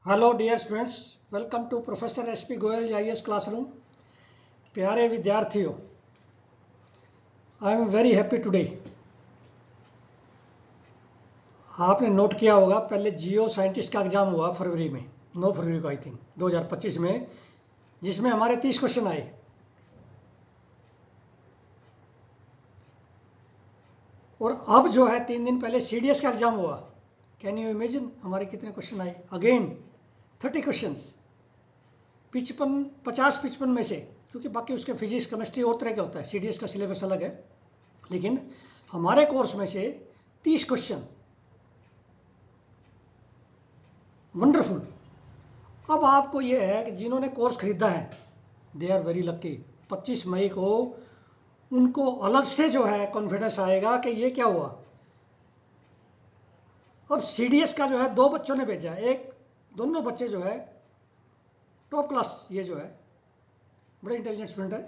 Hello dear students, welcome to professor SP Goyal IAS classroom. प्यारे विद्यार्थियों, I am very happy today. आपने नोट किया होगा, पहले जियो साइंटिस्ट का एग्जाम हुआ फरवरी में, 9 फरवरी को आई थिंक 2025 में, जिसमें हमारे 30 क्वेश्चन आए। और अब जो है 3 दिन पहले सीडीएस का एग्जाम हुआ। कैन यू इमेजिन हमारे कितने क्वेश्चन आए? अगेन 30 क्वेश्चंस, 50-55 में से, क्योंकि बाकी उसके फिजिक्स केमिस्ट्री और तरह का होता है, सीडीएस का सिलेबस अलग है, लेकिन हमारे कोर्स में से 30 क्वेश्चन। वंडरफुल। अब आपको यह है कि जिन्होंने कोर्स खरीदा है दे आर वेरी लकी। 25 मई को उनको अलग से जो है कॉन्फिडेंस आएगा कि ये क्या हुआ। अब सीडीएस का जो है 2 बच्चों ने भेजा, दोनों बच्चे जो है टॉप क्लास, ये जो है बड़े इंटेलिजेंट स्टूडेंट है,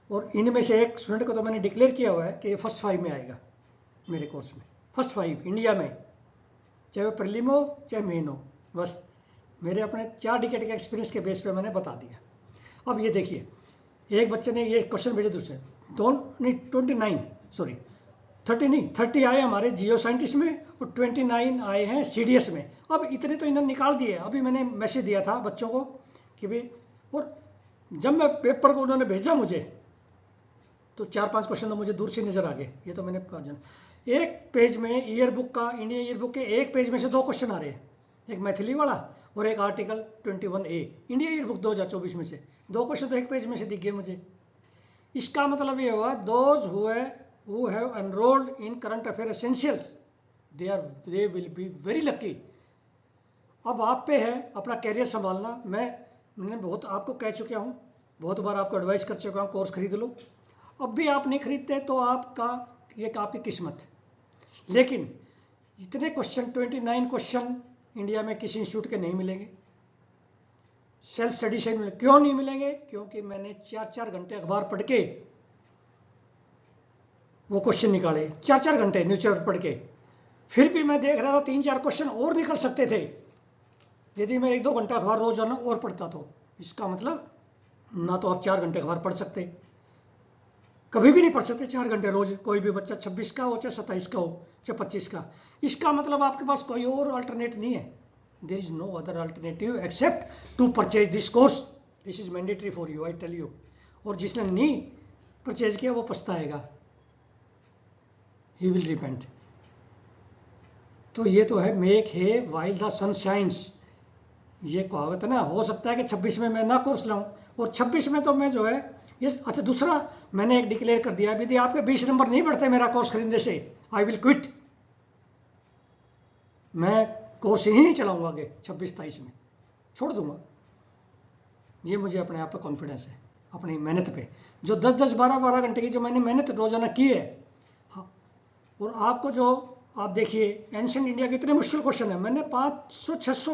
और इनमें से एक स्टूडेंट को तो मैंने डिक्लेयर किया हुआ है कि ये फर्स्ट 5 में आएगा मेरे कोर्स में। फर्स्ट 5 इंडिया में, चाहे वो प्रीलिम हो चाहे मेन हो, बस मेरे अपने 4 डिकेड के एक्सपीरियंस के बेस पे मैंने बता दिया। अब ये देखिए, एक बच्चे ने ये क्वेश्चन भेजे, दूसरे 30 आए हमारे जियो साइंटिस्ट में और 29 आए हैं सीडीएस में। अब इतने तो इन्होंने निकाल दिए। अभी मैंने मैसेज दिया था बच्चों को कि भाई, और जब मैं पेपर को उन्होंने भेजा मुझे, तो 4-5 क्वेश्चन तो मुझे दूर से नजर आ गए। ये तो मैंने एक पेज में ईयर बुक का, इंडिया ईयर बुक के एक पेज में से 2 क्वेश्चन आ रहे हैं, एक मैथिली वाला और एक article 21A India year book 2024 में से। 2 क्वेश्चन तो एक पेज में से दिख गए मुझे। इसका मतलब ये हुआ, those who have enrolled in current affair essentials they will be very lucky। अब आप पे है अपना कैरियर संभालना। मैंने बहुत आपको कह चुका हूँ, बहुत बार आपको एडवाइस कर चुका हूँ, कोर्स खरीद लो। अब भी आप नहीं खरीदते तो आपकी किस्मत। लेकिन इतने क्वेश्चन, 29 क्वेश्चन इंडिया में किसी इंस्टीट्यूट के नहीं मिलेंगे, सेल्फ स्टडी से मिलेंगे। क्यों नहीं मिलेंगे? क्योंकि मैंने 4-4 घंटे अखबार पढ़ के वो क्वेश्चन निकाले, 4-4 घंटे न्यूज़पेपर पढ़ के। फिर भी मैं देख रहा था 3-4 क्वेश्चन और निकल सकते थे यदि मैं 1-2 घंटा अखबार रोजाना और पढ़ता। तो इसका मतलब ना तो आप 4 घंटे अखबार पढ़ सकते, कभी भी नहीं पढ़ सकते 4 घंटे रोज। कोई भी बच्चा 26 का हो चाहे 27 का हो चाहे 25 का, इसका मतलब आपके पास कोई और अल्टरनेट नहीं है। There is no other alternative except to purchase this course. This is mandatory for you, I tell you. और जिसने नहीं परचेज किया वो पछताएगा, ही विल रिपेंट। तो ये तो है make hay while the sun shines, ये कहावत है ना। हो सकता है कि 26 में मैं ना कोर्स लाऊं, और 26 में तो मैं जो है ये। अच्छा, दूसरा मैंने एक डिक्लेयर कर दिया, यदि आपके 20 नंबर नहीं बढ़ते मेरा कोर्स खरीदने से, आई विल क्विट। मैं कोर्स ही नहीं चलाऊंगा आगे 26-27 में, छोड़ दूंगा। ये मुझे अपने आप पे कॉन्फिडेंस है, अपनी मेहनत पे। जो 10-10, 12-12 घंटे की जो मैंने मेहनत रोजाना की है। हाँ, और आपको जो आप देखिए, एंशिएंट इंडिया के इतने मुश्किल क्वेश्चन है। मैंने 500, 600,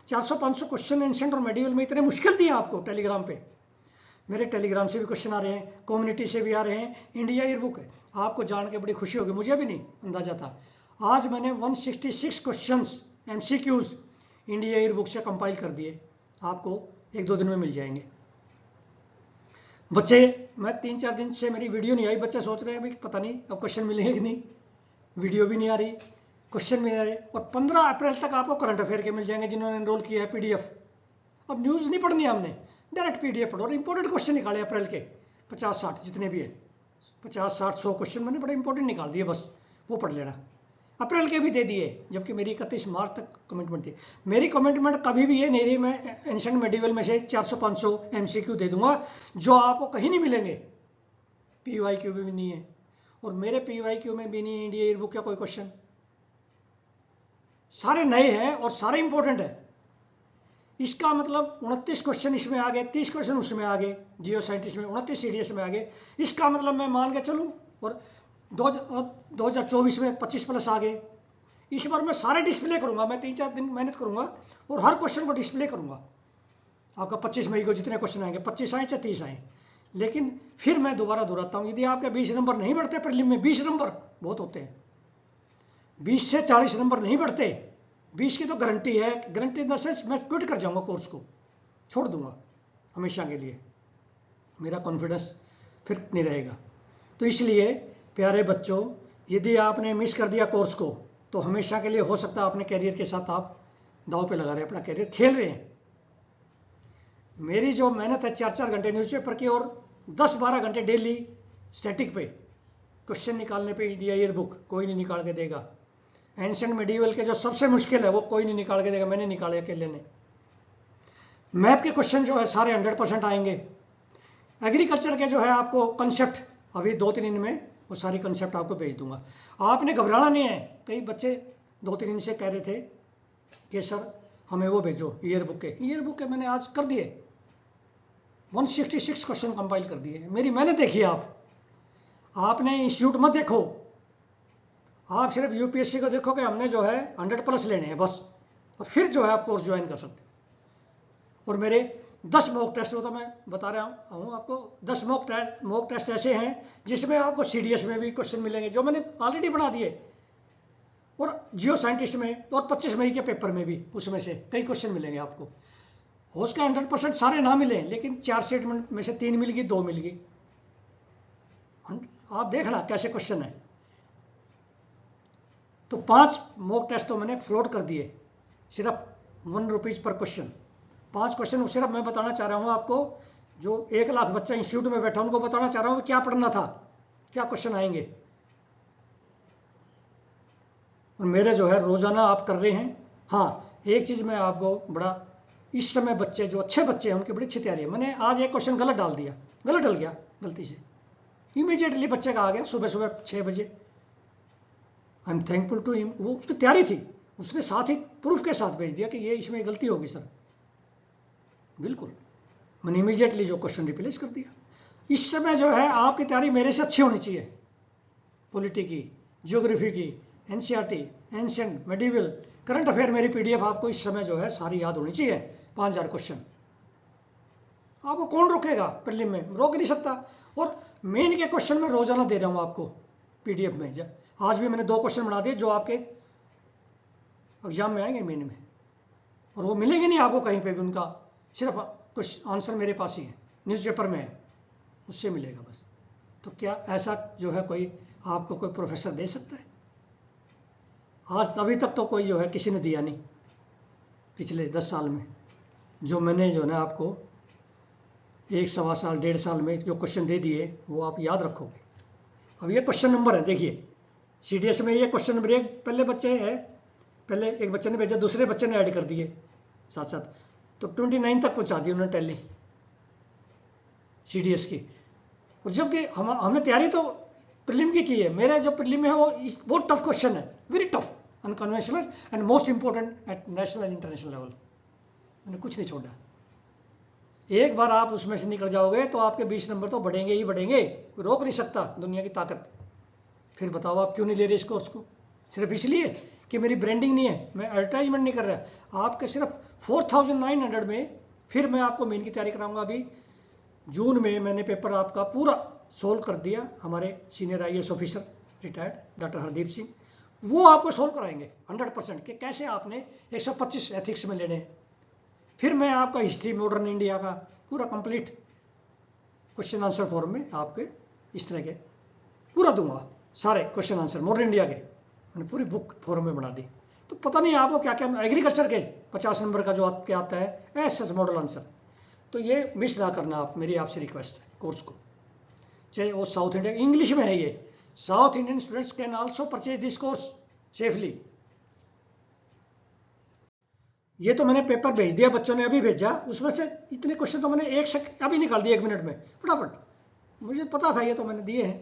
400, 500 क्वेश्चन एंशिएंट और मेडिवल में इतने मुश्किल दिए आपको टेलीग्राम पे। मेरे टेलीग्राम से भी क्वेश्चन आ रहे हैं, कम्युनिटी से भी आ रहे हैं, इंडिया ईयर बुक है। आपको जान के बड़ी खुशी होगी, मुझे भी नहीं अंदाजा था। आज मैंने 166 questions MCQs India year book से कंपाइल कर दिए, आपको 1-2 दिन में मिल जाएंगे। बच्चे, मैं 3-4 दिन से मेरी वीडियो नहीं आई, बच्चे सोच रहे हैं भाई पता नहीं अब क्वेश्चन मिलेंगे कि नहीं, वीडियो भी नहीं आ रही, क्वेश्चन भी नहीं आ रहे। और 15 अप्रैल तक आपको करंट अफेयर के मिल जाएंगे जिन्होंने एनरोल किया है, पीडीएफ। अब न्यूज़ नहीं पढ़नी है हमने, डायरेक्ट पीडीएफ पढ़ो। और इंपॉर्टेंट क्वेश्चन निकाले अप्रैल के 50-60 जितने भी है, 50-60-100 क्वेश्चन मैंने बड़े इंपॉर्टेंट निकाल दिए, बस वो पढ़ लेना। अप्रैल के भी दे दिए, जबकि मेरी 31 मार्च तक कमिटमेंट थी। मेरी कमिटमेंट कभी भी ये नहीं रही मैं एंशिएंट मेडिवल में से 400-500 एमसीक्यू दे दूंगा जो आपको कहीं नहीं मिलेंगे, पीवाईक्यू भी नहीं है, और मेरे पीवाईक्यू में भी नहीं है इंडिया ईयर बुक का कोई क्वेश्चन। सारे नए हैं और सारे इंपॉर्टेंट है। इसका मतलब 29 क्वेश्चन इसमें आ गए, 30 क्वेश्चन उसमें आ गए, जियो साइंटिस्ट में 29 सीडीएस में आ गए। इसका मतलब मैं मान के चलूं, और 2024 में 25+ आ गए। इस बार मैं सारे डिस्प्ले करूंगा, मैं 3-4 दिन मेहनत करूंगा और हर क्वेश्चन को डिस्प्ले करूंगा। आपका 25 मई को जितने क्वेश्चन आएंगे, 25 आए चाहे 30 आए। लेकिन फिर मैं दोबारा दोहराता हूं, यदि आपके 20 नंबर नहीं बढ़ते प्रीलिम में, 20 नंबर बहुत होते हैं, 20 से 40 नंबर नहीं बढ़ते 20 की तो गारंटी है, गारंटी इन द सेंस मैं क्विट कर जाऊंगा, कोर्स को छोड़ दूंगा हमेशा के लिए, मेरा कॉन्फिडेंस फिर नहीं रहेगा। तो इसलिए प्यारे बच्चों, यदि आपने मिस कर दिया कोर्स को तो हमेशा के लिए हो सकता है अपने कैरियर के साथ आप दांव पे लगा रहे हैं, अपना कैरियर खेल रहे हैं। मेरी जो मेहनत है 4-4 घंटे न्यूज़पेपर की और 10-12 घंटे डेली स्टैटिक पे क्वेश्चन निकालने पे, इंडिया ईयर बुक कोई नहीं निकाल के देगा। एंशिएंट मेडिवल के जो सबसे मुश्किल है वो कोई नहीं निकाल के देगा, मैंने निकाले अकेले ने। मैप के क्वेश्चन जो है सारे 100% आएंगे। एग्रीकल्चर के जो है आपको कंसेप्ट अभी 2-3 दिन में वो सारी कंसेप्ट आपको भेज दूंगा, आपने घबराना नहीं है। कई बच्चे 2-3 दिन से कह रहे थे कि सर हमें वो भेजो ईयर बुक के मैंने आज कर दिए, 166 क्वेश्चन कंपाइल कर दिए। मेरी मेहनत देखिए आपने इंस्टीट्यूट मत देखो, आप सिर्फ यूपीएससी को देखो कि हमने जो है 100+ लेने हैं बस, और फिर जो है आप कोर्स ज्वाइन कर सकते हो। और मेरे 10 मॉक टेस्ट, हो तो मैं बता रहा हूँ आपको, 10 मॉक टेस्ट ऐसे हैं जिसमें आपको सीडीएस में भी क्वेश्चन मिलेंगे जो मैंने ऑलरेडी बना दिए, और जियो साइंटिस्ट में, और 25 मई के पेपर में भी उसमें से कई क्वेश्चन मिलेंगे आपको। हो उसका 100% सारे ना मिले, लेकिन 4 स्टेटमेंट में से 3 मिल गई, 2 मिल गई। आप देखना कैसे क्वेश्चन है। तो 5 मॉक टेस्ट तो मैंने फ्लोट कर दिए, सिर्फ ₹1 पर क्वेश्चन। 5 क्वेश्चन सिर्फ मैं बताना चाह रहा हूँ आपको, जो 1 लाख बच्चा इंस्टीट्यूट में बैठा उनको बताना चाह रहा हूँ क्या पढ़ना था, क्या क्वेश्चन आएंगे। और मेरे जो है रोजाना आप कर रहे हैं। हाँ, एक चीज मैं आपको बड़ा, इस समय बच्चे जो अच्छे बच्चे हैं उनकी बड़ी अच्छी तैयारी है। मैंने आज एक क्वेश्चन गलत डाल दिया, गलत डल गया गलती से, इमीडिएटली बच्चे का आ गया सुबह 6 बजे। I am thankful to him, वो उसकी तैयारी थी, उसने साथ ही प्रूफ के साथ भेज दिया कि ये इसमें गलती होगी सर, बिल्कुल। मैंने इमीडिएटली जो क्वेश्चन रिप्लेस कर दिया। इस समय जो है आपकी तैयारी मेरे से अच्छी होनी चाहिए, पॉलिटी की, जियोग्राफी की, NCERT, ancient, medieval, current affair, मेरी पीडीएफ आपको इस समय जो है सारी याद होनी चाहिए। 5000 क्वेश्चन आपको कौन रोकेगा, प्रीलिम में रोक नहीं सकता। और मेन के क्वेश्चन में रोजाना दे रहा हूं आपको पीडीएफ में। आज भी मैंने 2 क्वेश्चन बना दिए जो आपके एग्जाम में आएंगे मेन में, और वो मिलेंगे नहीं आपको कहीं पे भी, उनका सिर्फ कुछ आंसर मेरे पास ही है, न्यूज़पेपर में है, उससे मिलेगा बस। तो क्या ऐसा जो है कोई आपको कोई प्रोफेसर दे सकता है? आज अभी तक तो कोई जो है किसी ने दिया नहीं, पिछले 10 साल में जो मैंने जो ना आपको 1-1.25 साल 1.5 साल में जो क्वेश्चन दे दिए वो आप याद रखोगे। अब ये क्वेश्चन नंबर है, देखिए सीडीएस में ये क्वेश्चन नंबर 1 पहले बच्चे है, पहले एक बच्चे ने भेजा, दूसरे बच्चे ने ऐड कर दिए साथ साथ, तो 29 तक पहुंचा दी उन्होंने टैली सीडीएस की। और जबकि हमने तैयारी तो प्रीलिम की है। मेरे जो प्रीलिम है वो बहुत टफ क्वेश्चन है, very tough, unconventional and most important at national and international level. मैंने कुछ नहीं छोड़ा। एक बार आप उसमें से निकल जाओगे तो आपके 20 नंबर तो बढ़ेंगे ही बढ़ेंगे, कोई रोक नहीं सकता, दुनिया की ताकत। फिर बताओ आप क्यों नहीं ले रहे इस कोर्स को? सिर्फ इसलिए कि मेरी ब्रांडिंग नहीं है, मैं एडवर्टाइजमेंट नहीं कर रहा। आपके सिर्फ 4900 में फिर मैं आपको मेन की तैयारी कराऊंगा। अभी जून में मैंने पेपर आपका पूरा सोल्व कर दिया, हमारे senior IAS officer retired doctor Hardeep Singh, वो आपको सोल्व कराएंगे 100% कि कैसे आपने 125 एथिक्स में लेने। फिर मैं आपका हिस्ट्री मॉडर्न इंडिया का पूरा कंप्लीट क्वेश्चन आंसर फॉर्म में आपके इस तरह के पूरा दूंगा, सारे क्वेश्चन आंसर मॉडर्न इंडिया के मैंने पूरी बुक फॉर्म में बना दी। तो पता नहीं आपको क्या क्या, एग्रीकल्चर के 50 नंबर का जो आपके आता है एस मॉडल आंसर, तो ये मिस ना करना आप, मेरी आपसे रिक्वेस्ट है। कोर्स को चाहे वो साउथ इंडिया इंग्लिश में है, ये south Indian students can also purchase this course safely. ये तो मैंने पेपर भेज दिया, बच्चों ने अभी भेजा, उसमें से इतने क्वेश्चन तो मैंने अभी निकाल दिए 1 मिनट में फटाफट, मुझे पता था ये तो मैंने दिए हैं।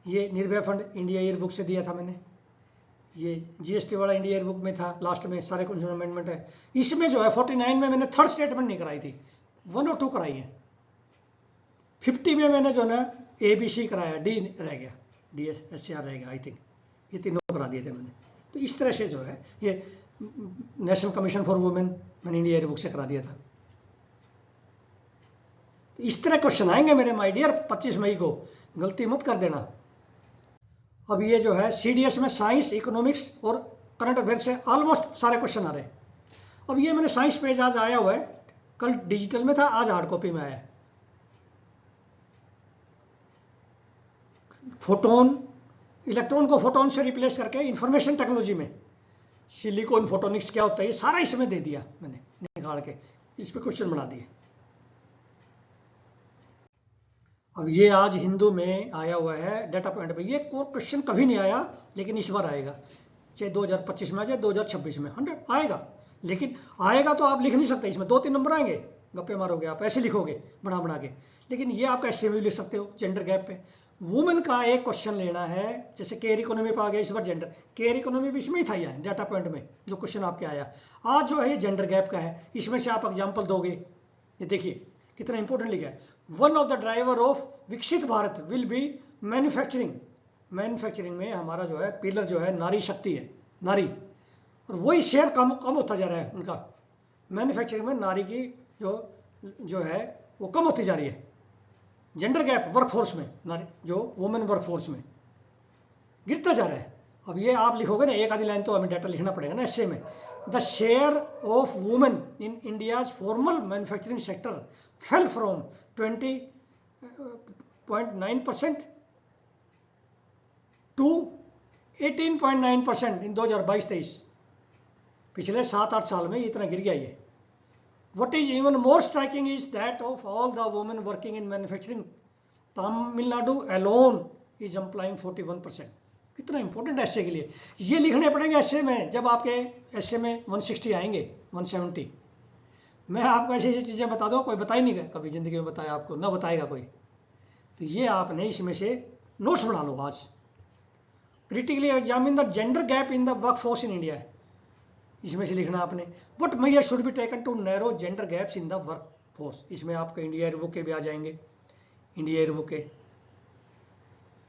ये Nirbhaya fund India year book से दिया था मैंने, ये जीएसटी वाला इंडिया ईयर बुक में था, लास्ट में सारे कंज्यूमर अमेंडमेंट है। इसमें जो है 49 में मैंने 3rd स्टेटमेंट नहीं कराई थी, 1 और 2 कराई है। 50 में मैंने जो ना ABC कराया, डी रह गया, DSCR रह गया आई थिंक, ये तीनों करा दिए थे मैंने। तो इस तरह से जो है ये नेशनल कमीशन फॉर वुमेन मैंने इंडिया ईयर बुक से करा दिया था। तो इस तरह क्वेश्चन आएंगे मेरे माय डियर 25 मई को, गलती मत कर देना। अब ये जो है सीडीएस में साइंस, इकोनॉमिक्स और करंट अफेयर से ऑलमोस्ट सारे क्वेश्चन आ रहे हैं। अब ये मैंने साइंस पेज आज आया हुआ है, कल डिजिटल में था, आज हार्ड कॉपी में आया है। फोटोन, इलेक्ट्रॉन को फोटोन से रिप्लेस करके इंफॉर्मेशन टेक्नोलॉजी में सिलिकॉन फोटोनिक्स क्या होता है, ये सारा इसमें दे दिया मैंने निकाल के, इस पे क्वेश्चन बना दिए। अब ये आज हिंदू में आया हुआ है डाटा पॉइंट पे, ये क्वेश्चन कभी नहीं आया लेकिन इस बार आएगा, चाहे 2025 में चाहे 2026 में 100 आएगा। लेकिन आएगा तो आप लिख नहीं सकते, इसमें 2-3 नंबर आएंगे, गप्पे मारोगे आप, ऐसे लिखोगे बना बना के। लेकिन ये आप ऐसे भी लिख सकते हो जेंडर गैप पे। वुमेन का एक क्वेश्चन लेना है, जैसे केयर इकोनॉमी पे आ गया इस बार जेंडर, केयर इकोनॉमी भी इसमें ही था यार डाटा पॉइंट में जो क्वेश्चन आपके आया आज जो है ये जेंडर गैप का है। इसमें से आप एग्जाम्पल दोगे, ये देखिए कितना इंपॉर्टेंट लिखा है, one of the driver of Viksit Bharat will be manufacturing. Manufacturing में हमारा जो है पिलर जो है नारी शक्ति है, नारी, और वही शेयर कम होता जा रहा है उनका। मैन्युफैक्चरिंग में नारी की जो है वो कम होती जा रही है। जेंडर गैप वर्कफोर्स में, नारी जो वुमेन वर्कफोर्स में गिरता जा रहा है। अब ये आप लिखोगे ना, एक आधी लाइन तो हमें डाटा लिखना पड़ेगा ना एस्से में। The share of women in India's formal manufacturing sector fell from 20.9% to 18.9% in 2022-23। पिछले 7-8 साल में इतना गिर गया ये। What is even more striking is that of all the women working in manufacturing, Tamil Nadu alone is employing 41%. कितना important है एस्से के लिए, ये लिखने पड़ेंगे एस्से में। जब आपके एस्से में 160 आएंगे, 170, मैं आपको ऐसी ऐसी चीज़ें बता दूँ, कोई बता ही नहीं कभी जिंदगी में बताया आपको, ना बताएगा कोई। तो ये आपने इसमें से नोट्स बना लो आज। Critically examine the gender gap in the work force in India, इसमें से लिखना आपने। But measures should be taken to narrow gender gaps in the work force. इसमें आपके इंडिया एयरबुक के भी आ जाएंगे, इंडिया एयरबुक के,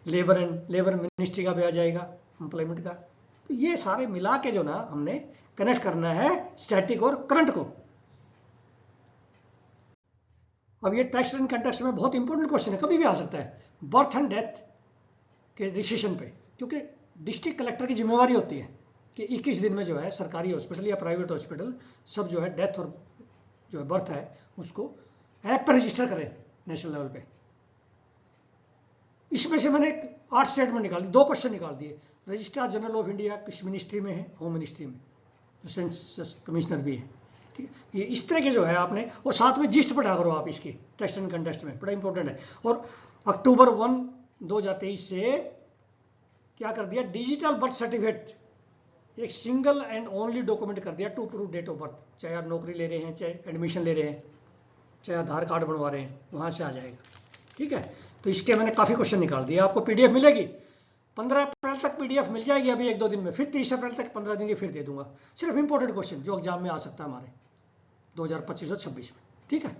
लेबर मिनिस्ट्री का भी आ जाएगा, एम्प्लॉयमेंट का। तो ये सारे मिला के जो ना हमने कनेक्ट करना है स्टैटिक और करंट को। अब ये टेक्स्ट एंड कंटेक्स्ट में बहुत इंपॉर्टेंट क्वेश्चन है, कभी भी आ सकता है, बर्थ एंड डेथ के डिसीजन पे, क्योंकि डिस्ट्रिक्ट कलेक्टर की जिम्मेवारी होती है कि 21 दिन में जो है सरकारी हॉस्पिटल या प्राइवेट हॉस्पिटल सब जो है डेथ और जो है बर्थ है उसको ऐप पर रजिस्टर करें नेशनल लेवल पे। इसमें से मैंने 8 स्टेटमेंट निकाल दिए, 2 क्वेश्चन निकाल दिए। रजिस्ट्रार जनरल ऑफ इंडिया किस मिनिस्ट्री में है, होम मिनिस्ट्री में, तो सेंसस कमिश्नर भी है, ठीक है। ये इस तरह के जो है आपने, और साथ में जिस्ट पढ़ा करो आप इसकी टेक्स्ट एंड कंटेस्ट में, बड़ा इंपॉर्टेंट है। और अक्टूबर 1, 2023 से क्या कर दिया, डिजिटल बर्थ सर्टिफिकेट एक सिंगल एंड ओनली डॉक्यूमेंट कर दिया to prove date of birth. चाहे आप नौकरी ले रहे हैं, चाहे एडमिशन ले रहे हैं, चाहे आधार कार्ड बनवा रहे हैं, वहाँ से आ जाएगा, ठीक है। तो इसके मैंने काफ़ी क्वेश्चन निकाल दिए, आपको पीडीएफ मिलेगी, 15 अप्रैल तक पीडीएफ मिल जाएगी, अभी 1-2 दिन में, फिर 30 अप्रैल तक 15 दिन की फिर दे दूंगा। सिर्फ इंपॉर्टेंट क्वेश्चन जो एग्जाम में आ सकता है हमारे 2025 और 26 में, ठीक है।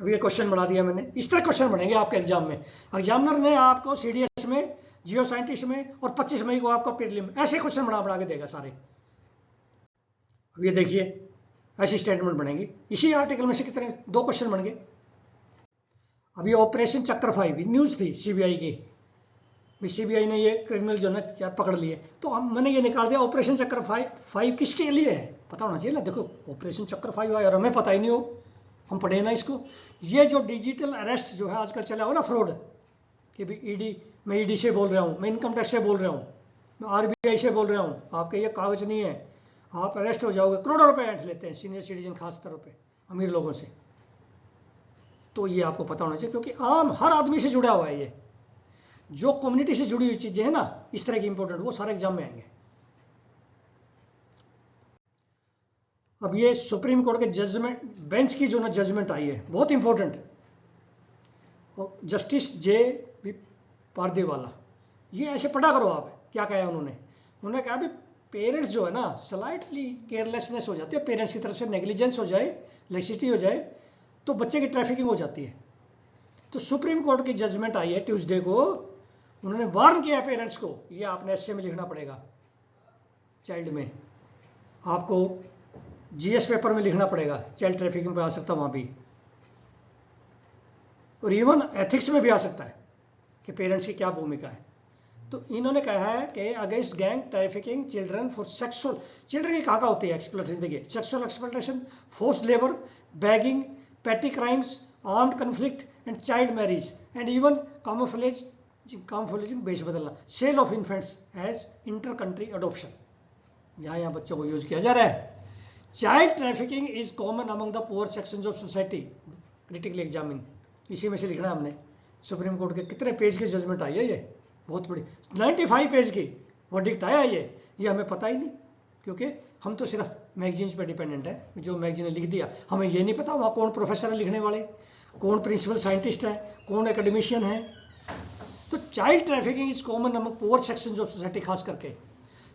अभी ये क्वेश्चन बना दिया मैंने, इस तरह क्वेश्चन बनेंगे आपके एग्जाम में। एग्जामिनर ने आपको सीडीएस में, जियो साइंटिस्ट में, और 25 मई को आपका प्रीलिम, ऐसे क्वेश्चन बना के देगा सारे। अब ये देखिए ऐसी स्टेटमेंट बनेगी, इसी आर्टिकल में से कितने 2 क्वेश्चन बन गए। अब ये ऑपरेशन चक्र 5 न्यूज़ थी सीबीआई की, सीबीआई ने ये क्रिमिनल जो है पकड़ लिए, तो हम मैंने ये निकाल दिया ऑपरेशन चक्र 5 किसके लिए है, पता होना चाहिए ना। देखो ऑपरेशन चक्र 5 आया और हमें पता ही नहीं हो, हम पढ़े ना इसको। ये जो डिजिटल अरेस्ट जो है आजकल चला हो ना, फ्रॉड, कि भी ईडी, मैं ईडी से बोल रहा हूँ, मैं इनकम टैक्स से बोल रहा हूँ, मैं आरबीआई से बोल रहा हूँ, आपके ये कागज नहीं है, आप अरेस्ट हो जाओगे। करोड़ों रुपए ऐंठ लेते हैं सीनियर सिटीजन, खास तौर पे अमीर लोगों से। तो ये आपको पता होना चाहिए, क्योंकि आम हर आदमी से जुड़ा हुआ है ये, जो कम्युनिटी से जुड़ी हुई चीजें हैं ना इस तरह की इंपॉर्टेंट, वो सारे एग्जाम में आएंगे। अब ये सुप्रीम कोर्ट के जजमेंट, बेंच की जो ना जजमेंट आई है, बहुत इंपॉर्टेंट, और जस्टिस जे बी पारदेवाला, ये ऐसे पढ़ा करो आप, क्या कहा उन्होंने कहा भी पेरेंट्स जो है ना स्लाइटली केयरलेसनेस हो जाती है, पेरेंट्स की तरफ से नेग्लिजेंस हो जाए, लैक्सिटी हो जाए, तो बच्चे की ट्रैफिकिंग हो जाती है। तो सुप्रीम कोर्ट की जजमेंट आई है ट्यूसडे को, उन्होंने वार्न किया पेरेंट्स को, ये आपने एस्से में लिखना पड़ेगा, चाइल्ड में, आपको जीएस पेपर में लिखना पड़ेगा, चाइल्ड ट्रैफिकिंग पे आ सकता है वहां भी, और इवन एथिक्स में भी आ सकता है कि पेरेंट्स की क्या भूमिका है। तो इन्होंने कहा है कि against gang trafficking children for sexual, children की कहाँ होती है एक्सप्लॉयटेशन, देखिए sexual exploitation, force labour, begging, petty crimes, armed conflict and child marriage and even camouflaging बेच बदलना, sale of infants as inter country adoption, यहाँ बच्चों को यूज किया जा रहा है। Child trafficking is common among the poor sections of society, critical examine, इसी में से लिखना हमने। सुप्रीम कोर्ट के कितने पेज की जजमेंट आई है ये, बहुत बड़ी 95 पेज की वर्डिक्ट आया ये हमें पता ही नहीं, क्योंकि हम तो सिर्फ मैगजीन्स पे डिपेंडेंट है, जो मैगजीन ने लिख दिया हमें ये नहीं पता वहाँ कौन प्रोफेसर है लिखने वाले, कौन प्रिंसिपल साइंटिस्ट है, कौन एकेडमिशियन है। तो child trafficking is common among poor sections of society, खास करके।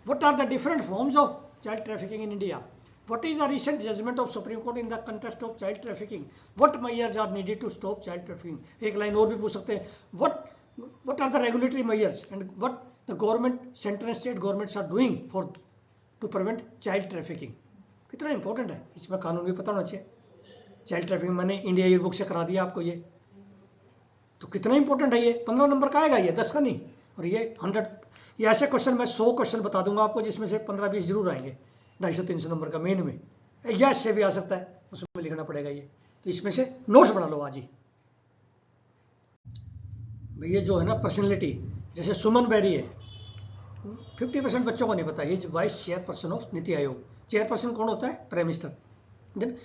What are the different forms of child trafficking in India? What is the recent judgment of Supreme Court in the context of child trafficking? What measures are needed to stop child trafficking? एक line और भी पूछ सकते हैं, what are the regulatory measures and what the government, central and state governments are doing for to prevent child trafficking? कितना important है, इसमें कानून भी पता होना चाहिए। चाइल्ड ट्रैफिकिंग मैंने इंडिया ईयर बुक से करा दिया आपको, ये तो कितना इंपॉर्टेंट है ये, 15 नंबर का आएगा ये, 10 का नहीं। और ये 100, ये ऐसे क्वेश्चन मैं 100 क्वेश्चन बता दूंगा आपको, जिसमें से 15-20 जरूर आएंगे 250-300 नंबर का मेन में, या इससे भी आ सकता है, उसमें लिखना पड़ेगा ये। तो इसमें से नोट्स बना लो आज ही। ये जो है ना पर्सनैलिटी, जैसे सुमन बेरी है, 50% बच्चों को नहीं पता, he is vice chairperson of NITI Aayog. Chairperson कौन होता है? Prime minister. देन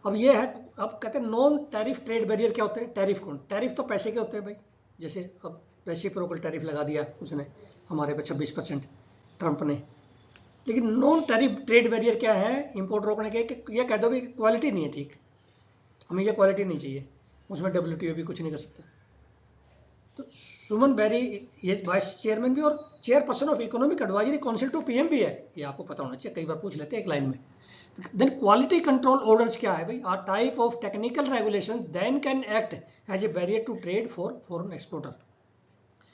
अब ये है, अब कहते हैं नॉन टैरिफ ट्रेड बैरियर क्या होते हैं? टैरिफ कौन? टैरिफ तो पैसे के होते हैं भाई, जैसे अब रेसिप्रोकल टैरिफ लगा दिया उसने हमारे पे 26% ट्रंप ने। लेकिन नॉन टैरिफ ट्रेड बैरियर क्या है? इंपोर्ट रोकने के, कि ये कह दो भी क्वालिटी नहीं है ठीक, हमें ये क्वालिटी नहीं चाहिए, उसमें WTO भी कुछ नहीं कर सकता। तो सुमन बेरी ये वाइस चेयरमैन भी और chairperson of economic advisory council to PM भी है, ये आपको पता होना चाहिए, कई बार पूछ लेते हैं एक लाइन में। देन क्वालिटी कंट्रोल ऑर्डर्स क्या है भाई? Are type of technical regulation then can act as a barrier to trade for foreign exporter,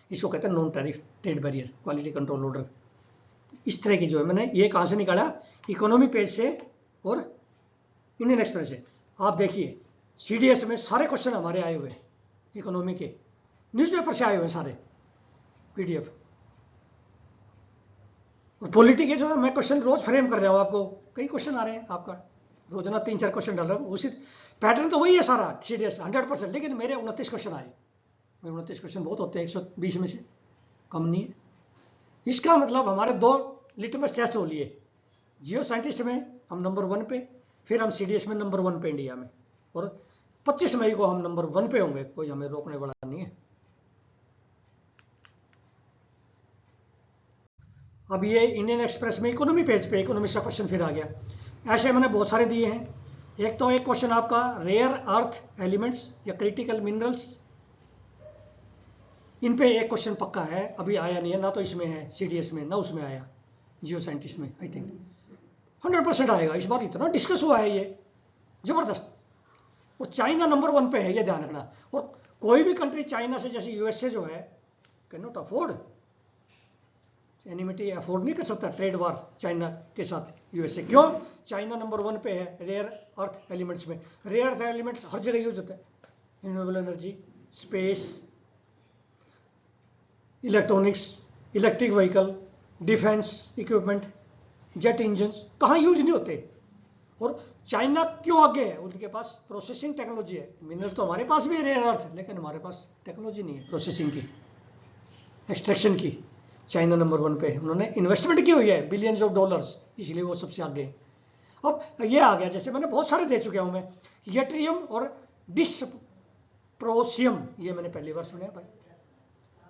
इसको कहते हैं non tariff trade barrier, quality control order. इस तरह की जो है, मैंने ये कहाँ से निकाला? इकोनॉमी पेज से और इंडियन एक्सप्रेस से। आप देखिए CDS में सारे क्वेश्चन हमारे आए हुए इकोनॉमी के, न्यूज़पेपर से आए हुए सारे PDF। और पॉलिटी के जो है मैं क्वेश्चन रोज फ्रेम कर रहा हूँ आपको, कई क्वेश्चन आ रहे हैं आपका, रोजाना 3-4 क्वेश्चन डाल रहा हूँ, उसी पैटर्न तो वही है सारा CDS 100%, लेकिन मेरे 29 क्वेश्चन आए। मेरे 29 क्वेश्चन बहुत होते हैं, 120 में से कम नहीं है। इसका मतलब हमारे 2 लिटमस टेस्ट हो लिए, जियो साइंटिस्ट में हम नंबर 1 पे, फिर हम CDS में नंबर 1 पे इंडिया में, और 25 मई को हम नंबर 1 पे होंगे, कोई हमें रोकने वाला नहीं है। अब ये इंडियन एक्सप्रेस में इकोनॉमी पेज पे इकोनॉमिक्स का क्वेश्चन फिर आ गया। ऐसे मैंने बहुत सारे दिए हैं। एक तो एक क्वेश्चन आपका रेयर अर्थ एलिमेंट्स या क्रिटिकल मिनरल्स, इन पे एक क्वेश्चन पक्का है, अभी आया नहीं है, ना तो इसमें है CDS में, ना उसमें आया जियो साइंटिस्ट में। आई थिंक 100% आएगा इस बार, इतना डिस्कस हुआ है ये जबरदस्त। और चाइना नंबर 1 पे है, ये ध्यान रखना। और कोई भी कंट्री चाइना से, जैसे USA जो है, can not afford amenity, afford नहीं कर सकता ट्रेड वार चाइना के साथ USA। क्यों? चाइना नंबर 1 पे है रेयर अर्थ एलिमेंट्स में। रेयर अर्थ एलिमेंट्स हर जगह यूज होता है, renewable energy, space, electronics, electric vehicle, defence equipment, jet engines, कहाँ यूज नहीं होते। और चाइना क्यों आगे है? उनके पास प्रोसेसिंग टेक्नोलॉजी है। मिनरल तो हमारे पास भी है रेयर अर्थ, लेकिन हमारे पास टेक्नोलॉजी नहीं है प्रोसेसिंग की, एक्सट्रैक्शन की। चाइना नंबर 1 पे, उन्होंने इन्वेस्टमेंट की हुई है बिलियंस ऑफ डॉलर्स, इसलिए वो सबसे आगे। अब ये आ गया, जैसे मैंने बहुत सारे दे चुका हूं मैं, येट्रियम और डिस्प्रोसियम, ये मैंने पहली बार सुना भाई।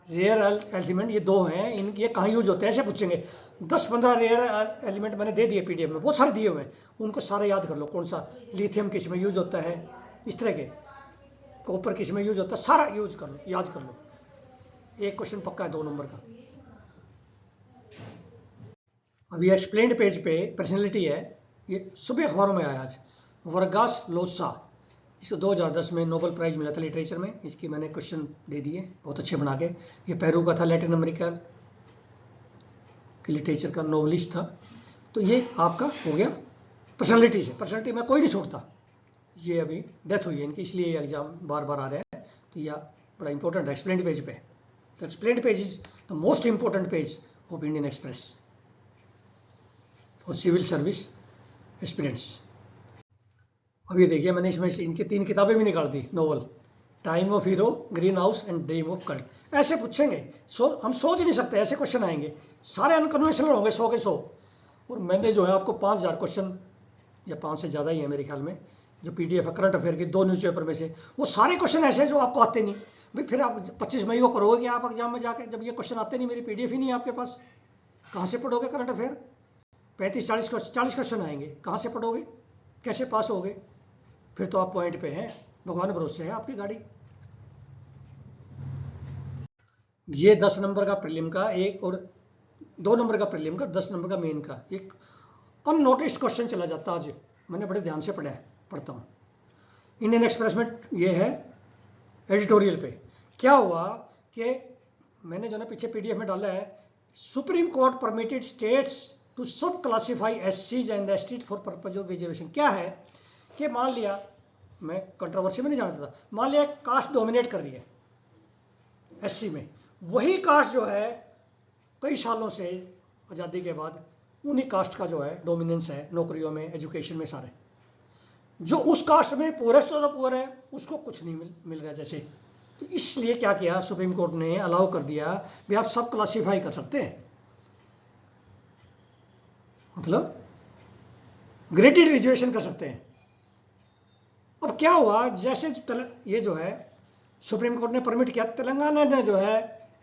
रेयर एलिमेंट ये 2 हैं, ये कहाँ यूज होते हैं ऐसे पूछेंगे। 10-15 रेयर एलिमेंट मैंने दे दिए PDF में, बहुत सारे दिए हुए हैं, उनको सारे याद कर लो। कौन सा लिथियम किस में यूज होता है, इस तरह के, कॉपर किस में यूज होता है, सारा यूज कर लो, याद कर लो। एक क्वेश्चन पक्का है 2 नंबर का। अभी एक्सप्लेन्ड पेज पे पर्सनैलिटी है, ये सुबह अखबारों में आया आज। वर्गास लोसा, इसको 2010 में नोबेल प्राइज मिला था लिटरेचर में। इसकी मैंने क्वेश्चन दे दिए बहुत अच्छे बना के। ये पेरू का था, लैटिन अमेरिका के लिटरेचर का नोवेलिस्ट था। तो ये आपका हो गया पर्सनैलिटी से। पर्सनैलिटी में कोई नहीं छोड़ता, ये अभी डेथ हुई है इनकी, इसलिए एग्जाम बार बार आ रहा है। तो यह बड़ा इंपॉर्टेंट है एक्सप्लेन्ड पेज पे। The explained page is the most important page of Indian Express for civil service aspirants. अब ये देखिए मैंने इसमें इनकी 3 किताबें भी निकाल दी novel, time of hero, green house and dream of cult. ऐसे पूछेंगे, हम सोच नहीं सकते ऐसे क्वेश्चन आएंगे, सारे अनकन्वेंशनल होंगे 100 के 100। और मैंने जो है आपको 5000 क्वेश्चन या 5 से ज़्यादा ही है मेरे ख्याल में, जो PDF है करंट अफेयर की 2 न्यूज़पेपर में से, वो सारे क्वेश्चन ऐसे हैं जो आपको आते नहीं। भाई फिर आप 25 मई को करोगे कि आप एग्जाम में जाके, जब ये क्वेश्चन आते नहीं, मेरी PDF ही नहीं है आपके पास, कहाँ से पढ़ोगे करंट अफेयर? 35-40 क्वेश्चन आएंगे, कहाँ से पढ़ोगे, कैसे पास होगे? फिर तो आप पॉइंट पे हैं, भगवान भरोसे है आपकी गाड़ी। ये 10 नंबर का प्रीलिम का एक और 2 नंबर का प्रीलिम का, 10 नंबर का मेन का एक अननोटिस्ड क्वेश्चन चला जाता आज, मैंने बड़े ध्यान से पढ़ता हूँ। इंडियन एक्सप्रेस में ये है एडिटोरियल पे। क्या हुआ कि मैंने जो ना पीछे PDF में डाला है, Supreme Court permitted states to sub classify SCs and STs for purpose of reservation. क्या है कि मान लिया, मैं कंट्रोवर्सी में नहीं जाना चाहता, मान लिया कास्ट डोमिनेट कर रही है SC में, वही कास्ट जो है कई सालों से आज़ादी के बाद उन्हीं कास्ट का जो है डोमिनेंस है नौकरियों में, एजुकेशन में, सारे जो उस कास्ट में पुअरेस्ट ऑफ द पुअर है उसको कुछ नहीं मिल रहा जैसे। तो इसलिए क्या किया सुप्रीम कोर्ट ने, अलाउ कर दिया भी आप सब क्लासीफाई कर सकते हैं, मतलब ग्रेडेड रिजर्वेशन कर सकते हैं। अब क्या हुआ, जैसे ये जो है सुप्रीम कोर्ट ने परमिट किया, तेलंगाना ने जो है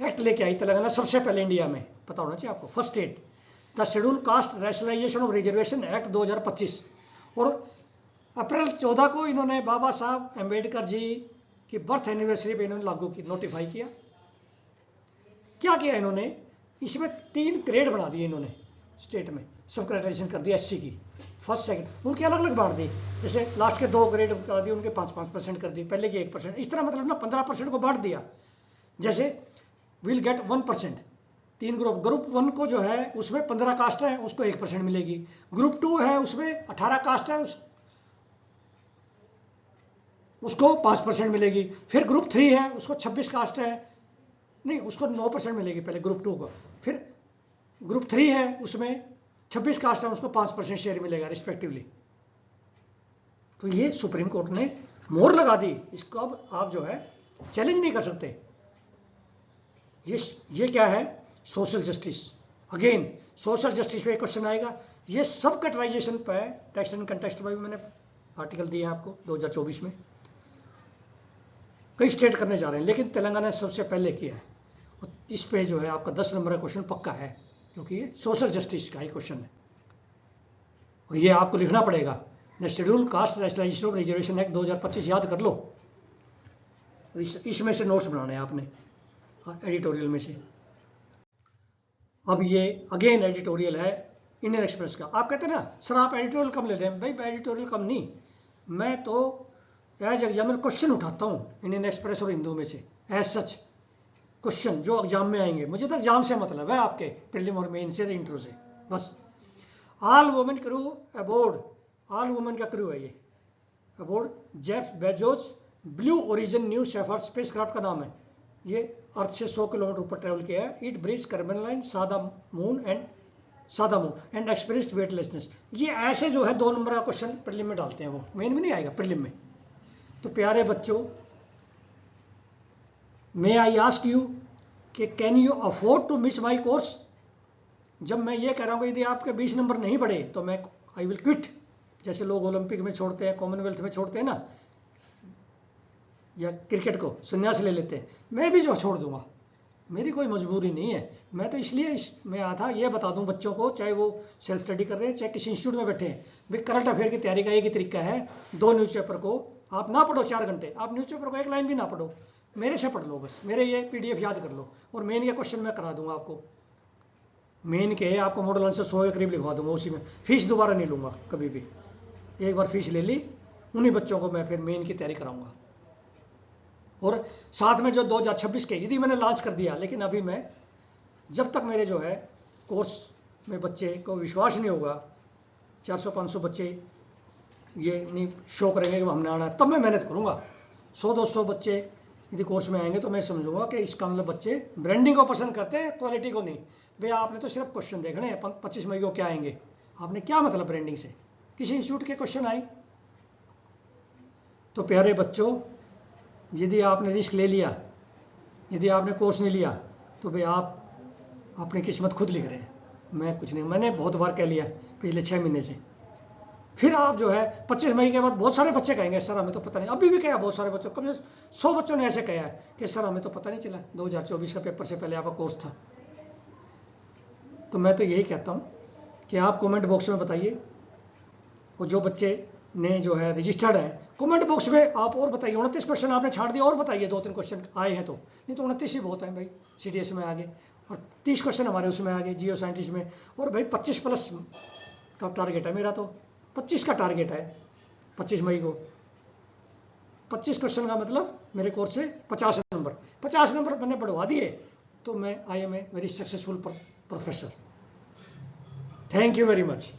एक्ट लेके आई। तेलंगाना सबसे पहले इंडिया में, पता होना चाहिए आपको, first state, the schedule caste rationalisation of reservation act 2025। और अप्रैल 14 को इन्होंने बाबा साहब अम्बेडकर जी की बर्थ एनिवर्सरी पे इन्होंने लागू की, नोटिफाई किया। क्या किया इन्होंने, इसमें 3 ग्रेड बढ़ा दिए इन्होंने, स्टेट में सब क्राइटेराइजेशन कर दिया SC की, फर्स्ट सेकंड, उनके अलग अलग बांट दी। जैसे लास्ट के 2 ग्रेड कर दिए, उनके 5-5% कर दी, पहले की 1%, इस तरह मतलब ना 15% को बांट दिया। जैसे विल गेट 1%, 3 ग्रुप 1 को जो है उसमें 15 कास्ट है, उसको 1% मिलेगी। ग्रुप 2 है उसमें 18 कास्ट है, उसको 5% मिलेगी। फिर ग्रुप 3 है उसको 26 कास्ट है, नहीं उसको 9% मिलेगी पहले ग्रुप 2 को। फिर ग्रुप 3 है उसमें 26 कास्ट है, उसको 5% शेयर मिलेगा रिस्पेक्टिवली। तो ये सुप्रीम कोर्ट ने मोहर लगा दी, इसको अब आप जो है चैलेंज नहीं कर सकते। ये क्या है, social justice. Again social justice पे क्वेश्चन आएगा। ये सब कैटेगराइजेशन पे टेक्स्ट एंड कंटेक्स्ट में भी मैंने आर्टिकल दिए हैं आपको 2024 में, कई स्टेट करने जा रहे हैं, लेकिन तेलंगाना ने सबसे पहले किया है। और इस पे जो है आपका 10 नंबर का क्वेश्चन पक्का है, क्योंकि ये सोशल जस्टिस का ही क्वेश्चन है। और ये आपको लिखना पड़ेगा, the schedule caste rationalisation of reservation act 2025, याद कर लो। इसमें से नोट्स बनाने हैं आपने एडिटोरियल में से। अब ये अगेन एडिटोरियल है इंडियन एक्सप्रेस का। आप कहते हैं ना सर आप एडिटोरियल कम ले रहे हैं, भाई एडिटोरियल कम नहीं, मैं तो एज एग्जामिनर क्वेश्चन उठाता हूँ इंडियन एक्सप्रेस और हिंदू में से, एज सच क्वेश्चन जो एग्जाम में आएंगे। मुझे तो एग्जाम से मतलब है, आपके प्रीलिम और मेन से, इंट्रो से बस। All women crew aboard, all women का क्रू है ये, aboard Jeff Bezos Blue Origin New Shepard spacecraft का नाम है। ये अर्थ से 100 किलोमीटर ऊपर ट्रेवल किया है। इट ब्रीज कार्बन लाइन सादा मून एंड एक्सपीरियंस्ड वेटलेसनेस। ये ऐसे जो है 2 नंबर का क्वेश्चन प्रीलिम में डालते हैं, वो मेन में नहीं आएगा, प्रीलिम में। तो प्यारे बच्चों, मे आई आस्क यू कि can you afford to miss my course. जब मैं ये कह रहा हूँ कि यदि आपके 20 नंबर नहीं बढ़े तो मैं आई विल क्विट, जैसे लोग ओलंपिक में छोड़ते हैं, कॉमनवेल्थ में छोड़ते हैं ना, या क्रिकेट को संन्यास ले लेते हैं, मैं भी जो छोड़ दूंगा, मेरी कोई मजबूरी नहीं है। मैं तो इसलिए मैं आया था ये बता दूं बच्चों को, चाहे वो सेल्फ स्टडी कर रहे हैं चाहे किसी इंस्टीट्यूट में बैठे हैं, भाई करंट अफेयर की तैयारी का एक ही तरीका है, 2 न्यूज़पेपर को आप ना पढ़ो 4 घंटे, आप न्यूज़पेपर को 1 लाइन भी ना पढ़ो, मेरे से पढ़ लो, बस मेरे ये PDF याद कर लो, और मेन के क्वेश्चन मैं करा दूंगा आपको। मेन के आपको मॉडल आंसर 100 के करीब लिखवा दूंगा उसी में, फीस दोबारा नहीं लूंगा कभी भी। एक बार फीस ले ली, उन्हीं बच्चों को मैं फिर मेन की तैयारी कराऊंगा। और साथ में जो 2026 के यदि मैंने लॉन्च कर दिया, लेकिन अभी मैं जब तक मेरे जो है कोर्स में बच्चे को विश्वास नहीं होगा, 400-500 बच्चे ये नहीं शो करेंगे कि हमने आना है, तब मैं मेहनत करूंगा। 100-200 बच्चे यदि कोर्स में आएंगे तो मैं समझूंगा कि इसका मतलब बच्चे ब्रांडिंग को पसंद करते हैं, क्वालिटी को नहीं। भैया आपने तो सिर्फ क्वेश्चन देखने हैं 25 मई को क्या आएंगे, आपने क्या मतलब ब्रांडिंग से, किसी इंस्टीट्यूट के क्वेश्चन आए। तो प्यारे बच्चों, यदि आपने रिस्क ले लिया, यदि आपने कोर्स नहीं लिया, तो भाई आप अपनी किस्मत खुद लिख रहे हैं, मैं कुछ नहीं। मैंने बहुत बार कह लिया पिछले 6 महीने से। फिर आप जो है 25 मई के बाद बहुत सारे बच्चे कहेंगे सर हमें तो पता नहीं, अभी भी कहा बहुत सारे बच्चों, कम से 100 बच्चों ने ऐसे कहा है कि सर हमें तो पता नहीं चला 2024 का पेपर से पहले आपका कोर्स था। तो मैं तो यही कहता हूँ कि आप कमेंट बॉक्स में बताइए, और जो बच्चे ने जो है रजिस्टर्ड है कमेंट बॉक्स में आप और बताइए। 29 क्वेश्चन आपने छाड़ दिया, और बताइए 2-3 क्वेश्चन आए हैं तो, नहीं तो 29 ही बहुत है भाई। CDS में आगे और 30 क्वेश्चन हमारे उसमें आगे जियो साइंटिस्ट में, और भाई 25+ का टारगेट है मेरा, तो 25 का टारगेट है 25 मई को। 25 क्वेश्चन का मतलब मेरे कोर्स से 50 नंबर मैंने बढ़वा दिए, तो मैं I am a very successful professor. Thank you very much.